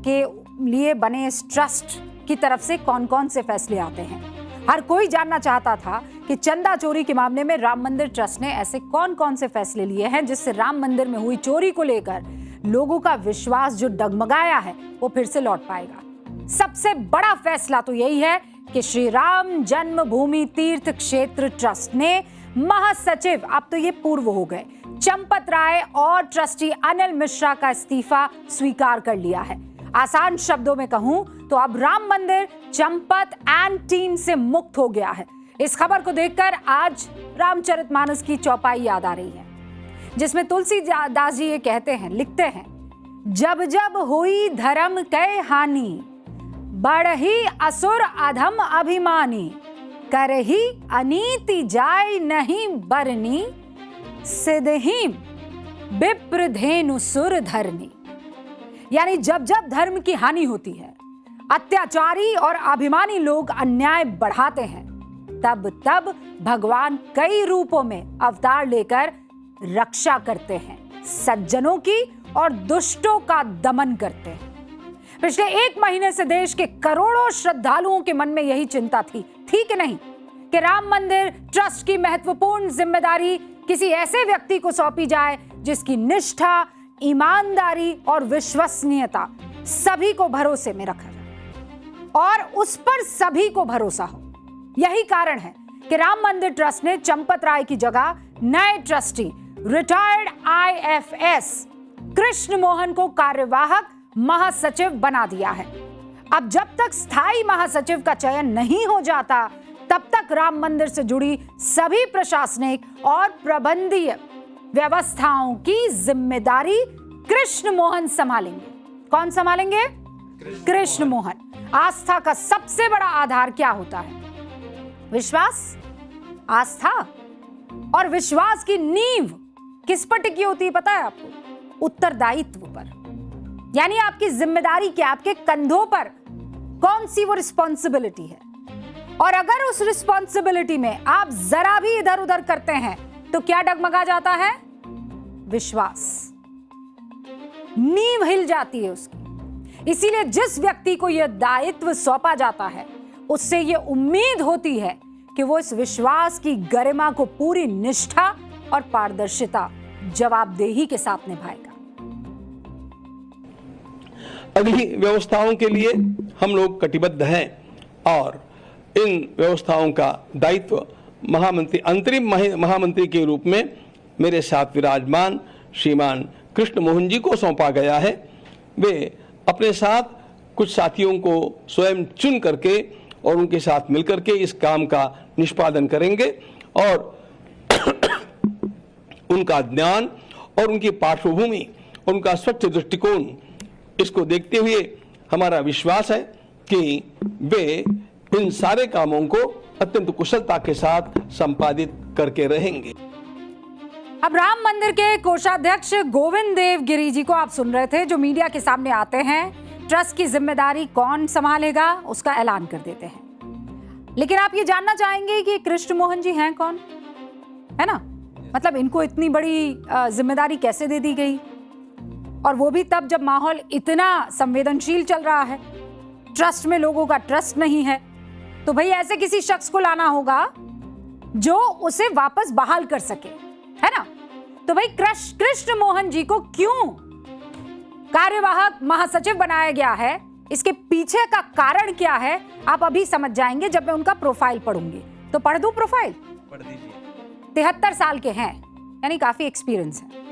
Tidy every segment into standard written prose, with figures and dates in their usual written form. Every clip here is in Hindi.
के लिए बने इस ट्रस्ट की तरफ से कौन कौन से फैसले आते हैं। हर कोई जानना चाहता था कि चंदा चोरी के मामले में राम मंदिर ट्रस्ट ने ऐसे कौन कौन से फैसले लिए हैं जिससे राम मंदिर में हुई चोरी को लेकर लोगों का विश्वास जो डगमगाया है वो फिर से लौट पाएगा। सबसे बड़ा फैसला तो यही है कि श्री राम जन्मभूमि तीर्थ क्षेत्र ट्रस्ट ने महासचिव, अब तो ये पूर्व हो गए, चंपत राय और ट्रस्टी अनिल मिश्रा का इस्तीफा स्वीकार कर लिया है। आसान शब्दों में कहूं तो अब राम मंदिर चंपत एंड टीम से मुक्त हो गया है। इस खबर को देखकर आज रामचरितमानस की चौपाई याद आ रही है, जिसमें तुलसीदास जी ये कहते हैं, लिखते हैं, जब जब हुई धर्म कै हानि, बढ़ही असुर अधम अभिमानी, करही अनीति जाय नहीं बरनी, सिद्धहि विप्र धेनु सुर धरनी। यानी जब जब धर्म की हानि होती है, अत्याचारी और अभिमानी लोग अन्याय बढ़ाते हैं, तब तब भगवान कई रूपों में अवतार लेकर रक्षा करते हैं, सज्जनों की और दुष्टों का दमन करते हैं। पिछले 1 महीने से देश के करोड़ों श्रद्धालुओं के मन में यही चिंता थी कि नहीं, कि राम मंदिर ट्रस्ट की महत्वपूर्ण जिम्मेदारी किसी ऐसे व्यक्ति को सौंपी जाए जिसकी निष्ठा, ईमानदारी और विश्वसनीयता सभी को भरोसे में रखा जाए और उस पर सभी को भरोसा हो। यही कारण है कि राम मंदिर ट्रस्ट ने चंपत राय की जगह नए trustee retired IFS Krishna Mohan को कार्यवाहक महासचिव बना दिया है। अब जब तक स्थायी महासचिव का चयन नहीं हो जाता, तब तक राम मंदिर से जुड़ी सभी प्रशासनिक और प्रबंधीय व्यवस्थाओं की जिम्मेदारी कृष्ण मोहन संभालेंगे। कौन संभालेंगे? कृष्ण मोहन। आस्था का सबसे बड़ा आधार क्या होता है? विश्वास, आस्था। और विश्वास की नींव किस पर टिकी होती है पता है आपको? उत्तरदायित्व पर। यानी आपकी जिम्मेदारी क्या, आपके कंधों पर कौन सी वो रिस्पॉन्सिबिलिटी है, और अगर उस रिस्पॉन्सिबिलिटी में आप जरा भी इधर उधर करते हैं तो क्या डगमगा जाता है? विश्वास, नींव हिल जाती है उसकी। इसीलिए जिस व्यक्ति को यह दायित्व सौंपा जाता है, उससे यह उम्मीद होती है कि वो इस विश्वास की गरिमा को पूरी निष्ठा और पारदर्शिता, जवाबदेही के साथ निभाएगा। अगली व्यवस्थाओं के लिए हम लोग कटिबद्ध हैं और इन व्यवस्थाओं का दायित्व महामंत्री, अंतरिम महामंत्री के रूप में मेरे साथ विराजमान श्रीमान कृष्ण मोहन जी को सौंपा गया है। वे अपने साथ कुछ साथियों को स्वयं चुन करके और उनके साथ मिलकर के इस काम का निष्पादन करेंगे और उनका ज्ञान और उनकी पार्श्वभूमि, उनका स्वच्छ दृष्टिकोण, इसको देखते हुए हमारा विश्वास है कि वे इन सारे कामों को अत्यंत कुशलता के साथ संपादित करके रहेंगे। अब राम मंदिर के कोषाध्यक्ष गोविंद देव गिरी जी को आप सुन रहे थे, जो मीडिया के सामने आते हैं। ट्रस्ट की जिम्मेदारी कौन संभालेगा उसका ऐलान कर देते हैं। लेकिन आप ये जानना चाहेंगे कि कृष्ण मोहन जी हैं कौन, है ना? मतलब इनको इतनी बड़ी जिम्मेदारी कैसे दे दी गई, और वो भी तब जब माहौल इतना संवेदनशील चल रहा है, ट्रस्ट में लोगों का ट्रस्ट नहीं है। तो भाई ऐसे किसी शख्स को लाना होगा जो उसे वापस बहाल कर सके, है ना? तो भाई कृष्ण मोहन जी को क्यों कार्यवाहक महासचिव बनाया गया है, इसके पीछे का कारण क्या है, आप अभी समझ जाएंगे जब मैं उनका प्रोफाइल पढ़ूंगी। तो पढ़ दूं प्रोफाइल? पढ़ दीजिए। 73 साल के हैं, यानी काफी एक्सपीरियंस है।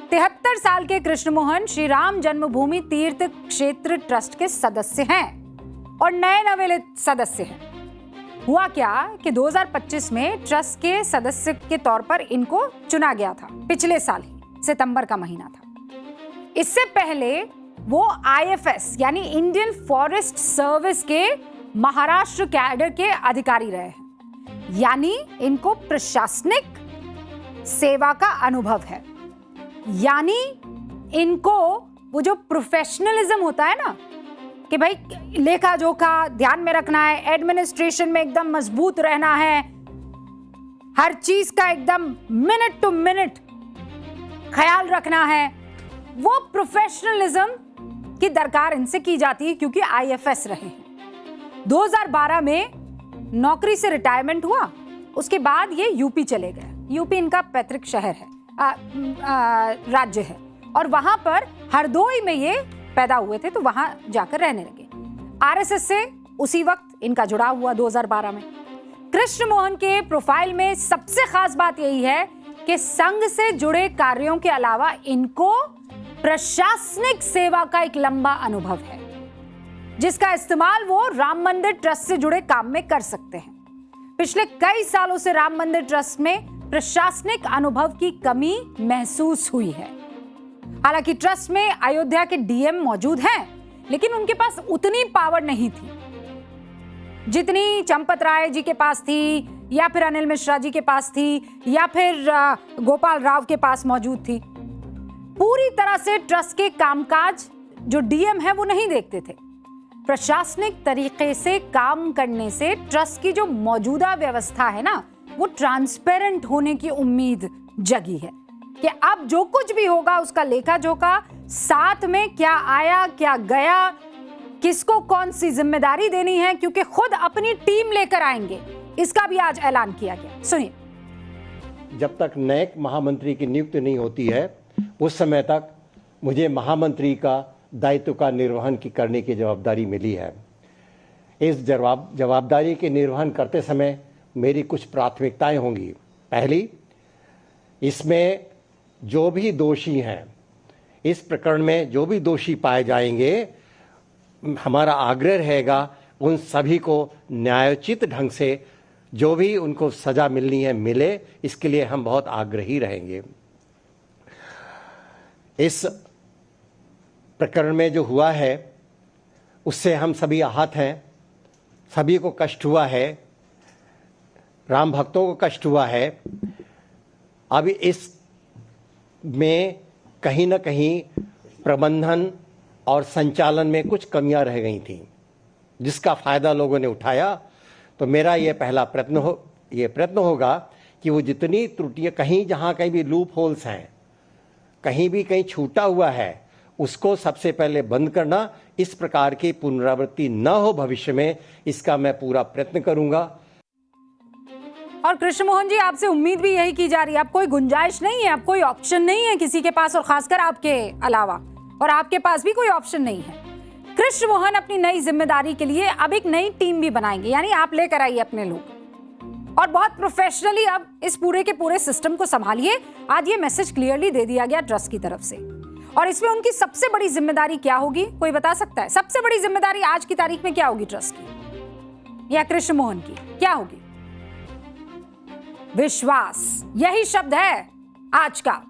73 साल के कृष्ण मोहन श्री राम जन्मभूमि तीर्थ क्षेत्र ट्रस्ट के सदस्य हैं और नए नवेले सदस्य हैं। हुआ क्या कि 2025 में ट्रस्ट के सदस्य के तौर पर इनको चुना गया था, पिछले साल ही सितंबर का महीना था। इससे पहले वो IFS यानी इंडियन फॉरेस्ट सर्विस के महाराष्ट्र कैडर के अधिकारी रहे हैं, यानी इनको प्रशासनिक सेवा का अनुभव है। यानी इनको वो जो प्रोफेशनलिज्म होता है ना, कि भाई लेखा जोखा ध्यान में रखना है, एडमिनिस्ट्रेशन में एकदम मजबूत रहना है, हर चीज का एकदम मिनट टू मिनट ख्याल रखना है, वो प्रोफेशनलिज्म की दरकार इनसे की जाती है क्योंकि आईएफएस रहे हैं। 2012 में नौकरी से रिटायरमेंट हुआ, उसके बाद ये यूपी चले गए। यूपी इनका पैतृक शहर है, राज्य है, और वहां पर हरदोई में ये पैदा हुए थे, तो वहां जाकर रहने लगे। आरएसएस से उसी वक्त इनका जुड़ाव हुआ 2012 में। कृष्ण मोहन के प्रोफाइल में सबसे खास बात यही है कि संघ से जुड़े कार्यों के अलावा इनको प्रशासनिक सेवा का एक लंबा अनुभव है, जिसका इस्तेमाल वो राम मंदिर ट्रस्ट से जुड़े काम में कर सकते हैं। पिछले कई सालों से राम मंदिर ट्रस्ट में प्रशासनिक अनुभव की कमी महसूस हुई है। हालांकि ट्रस्ट में अयोध्या के डीएम मौजूद हैं, लेकिन उनके पास उतनी पावर नहीं थी जितनी चंपत राय जी के पास थी, या फिर अनिल मिश्रा जी के पास थी, या फिर गोपाल राव के पास मौजूद थी। पूरी तरह से ट्रस्ट के कामकाज जो डीएम है वो नहीं देखते थे। प्रशासनिक तरीके से काम करने से ट्रस्ट की जो मौजूदा व्यवस्था है ना, वो ट्रांसपेरेंट होने की उम्मीद जगी है कि अब जो कुछ भी होगा उसका लेखा जोखा, साथ में क्या आया क्या गया, किसको कौन सी जिम्मेदारी देनी है, क्योंकि खुद अपनी टीम लेकर आएंगे, इसका भी आज ऐलान किया गया। सुनिए। जब तक नए महामंत्री की नियुक्ति नहीं होती है, उस समय तक मुझे महामंत्री का दायित्व का निर्वहन करने की जवाबदारी मिली है। इस जवाबदारी के निर्वहन करते समय मेरी कुछ प्राथमिकताएं होंगी। पहली, इसमें जो भी दोषी हैं, इस प्रकरण में जो भी दोषी पाए जाएंगे, हमारा आग्रह रहेगा उन सभी को न्यायोचित ढंग से जो भी उनको सजा मिलनी है मिले, इसके लिए हम बहुत आग्रही रहेंगे। इस प्रकरण में जो हुआ है उससे हम सभी आहत हैं, सभी को कष्ट हुआ है, राम भक्तों को कष्ट हुआ है। अब इस में कहीं ना कहीं प्रबंधन और संचालन में कुछ कमियां रह गई थी, जिसका फायदा लोगों ने उठाया। तो मेरा ये पहला प्रयत्न होगा कि वो जितनी त्रुटियां, कहीं जहां कहीं भी लूप होल्स हैं, कहीं छूटा हुआ है, उसको सबसे पहले बंद करना। इस प्रकार की पुनरावृत्ति न हो भविष्य में, इसका मैं पूरा प्रयत्न करूंगा। और कृष्ण मोहन जी, आपसे उम्मीद भी यही की जा रही है, अब कोई गुंजाइश नहीं है, अब कोई ऑप्शन नहीं है किसी के पास, और खासकर आपके अलावा, और आपके पास भी कोई ऑप्शन नहीं है। कृष्ण मोहन अपनी नई जिम्मेदारी के लिए अब एक नई टीम भी बनाएंगे, यानी आप लेकर आइए अपने लोग, और बहुत प्रोफेशनली अब इस पूरे के पूरे सिस्टम को संभालिए। आज ये मैसेज क्लियरली दे दिया गया ट्रस्ट की तरफ से, और इसमें उनकी सबसे बड़ी जिम्मेदारी क्या होगी, कोई बता सकता है? सबसे बड़ी जिम्मेदारी आज की तारीख में क्या होगी ट्रस्ट की या कृष्ण मोहन की, क्या होगी? विश्वास, यही शब्द है आज का।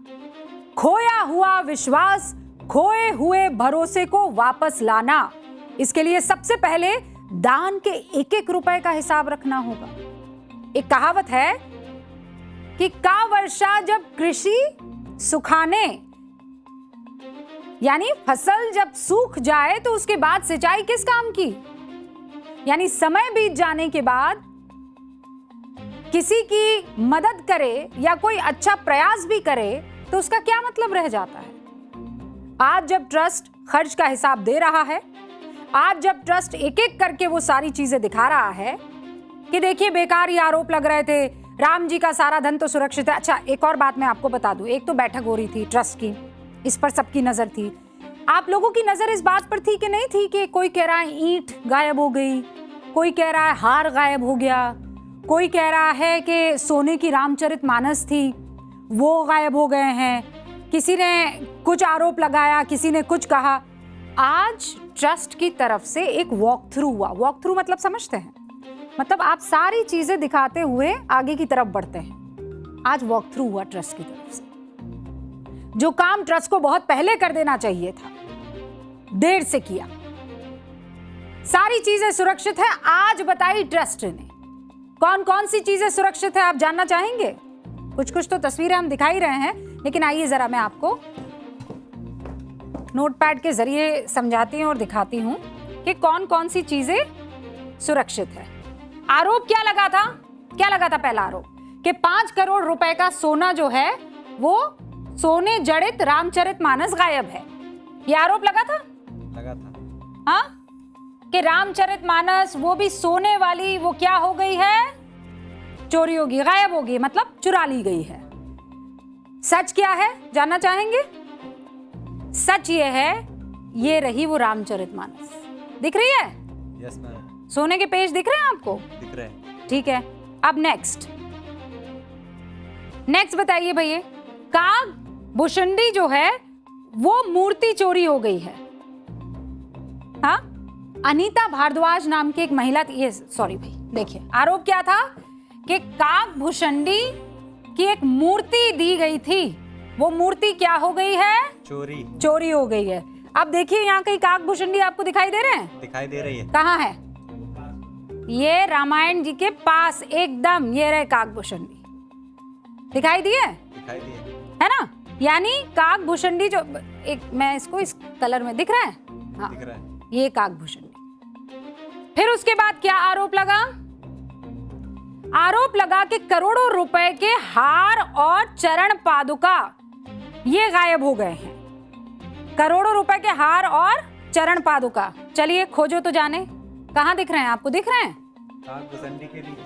खोया हुआ विश्वास, खोए हुए भरोसे को वापस लाना। इसके लिए सबसे पहले दान के एक एक रुपए का हिसाब रखना होगा। एक कहावत है कि का वर्षा जब कृषि सुखाने, यानी फसल जब सूख जाए तो उसके बाद सिंचाई किस काम की? यानी समय बीत जाने के बाद किसी की मदद करे या कोई अच्छा प्रयास भी करे तो उसका क्या मतलब रह जाता है? आज जब ट्रस्ट खर्च का हिसाब दे रहा है, आज जब ट्रस्ट एक एक करके वो सारी चीजें दिखा रहा है कि देखिए बेकार ही आरोप लग रहे थे, राम जी का सारा धन तो सुरक्षित है। अच्छा, एक और बात मैं आपको बता दूं, एक तो बैठक हो रही थी ट्रस्ट की, इस पर सबकी नजर थी। आप लोगों की नजर इस बात पर थी कि नहीं थी कि कोई कह रहा है ईंट गायब हो गई, कोई कह रहा है हार गायब हो गया, कोई कह रहा है कि सोने की रामचरितमानस थी वो गायब हो गए हैं, किसी ने कुछ आरोप लगाया, किसी ने कुछ कहा। आज ट्रस्ट की तरफ से एक वॉक थ्रू हुआ। वॉक थ्रू मतलब समझते हैं, मतलब आप सारी चीजें दिखाते हुए आगे की तरफ बढ़ते हैं। आज वॉक थ्रू हुआ ट्रस्ट की तरफ से। जो काम ट्रस्ट को बहुत पहले कर देना चाहिए था, देर से किया। सारी चीजें सुरक्षित है, आज बताई ट्रस्ट ने। कौन कौन सी चीजें सुरक्षित है आप जानना चाहेंगे? कुछ कुछ तो तस्वीरें हम दिखा ही रहे हैं, लेकिन आइए जरा मैं आपको नोटपैड के जरिए समझाती हूं और दिखाती हूं कि कौन कौन सी चीजें सुरक्षित है। आरोप क्या लगा था? क्या लगा था पहला आरोप? कि 5 करोड़ रुपए का सोना जो है वो सोने जड़ित रामचरितमानस गायब है। ये आरोप लगा था। गया था। हाँ, कि रामचरितमानस वो भी सोने वाली वो क्या हो गई है, चोरी होगी, गायब होगी, मतलब चुरा ली गई है। सच क्या है जानना चाहेंगे? सच ये है, ये रही वो रामचरितमानस। दिख रही है? यस मैम, सोने के पेज दिख रहे हैं आपको? दिख रहे हैं। ठीक है, अब नेक्स्ट बताइए भैया। काग भुशंडी जो है वो मूर्ति चोरी हो गई है। हाँ, अनीता भारद्वाज नाम की एक महिला थी, ये सॉरी भाई, देखिए आरोप क्या था कि काग भुशंडी की एक मूर्ति दी गई थी, वो मूर्ति क्या हो गई है, चोरी हो गई है। अब देखिए यहाँ कहीं काग भुशंडी आपको दिखाई दे रहे हैं? दिखाई दे रही है। कहाँ है? ये रामायण जी के पास एकदम, ये रहे काग भुशंडी, दिखाई दिए? दिखाई दिए है ना? यानी काग भुशंडी जो एक, मैं इसको इस कलर में दिख रहा है, हाँ दिख रहा है। ये काग भुशंडी। फिर उसके बाद क्या आरोप लगा? आरोप लगा कि करोड़ों रुपए के हार और चरण पादुका ये गायब हो गए हैं। करोड़ों रुपए के हार और चरण पादुका, चलिए खोजो तो जाने, कहां दिख रहे हैं आपको? दिख रहे हैं? काग भुशंडी के नीचे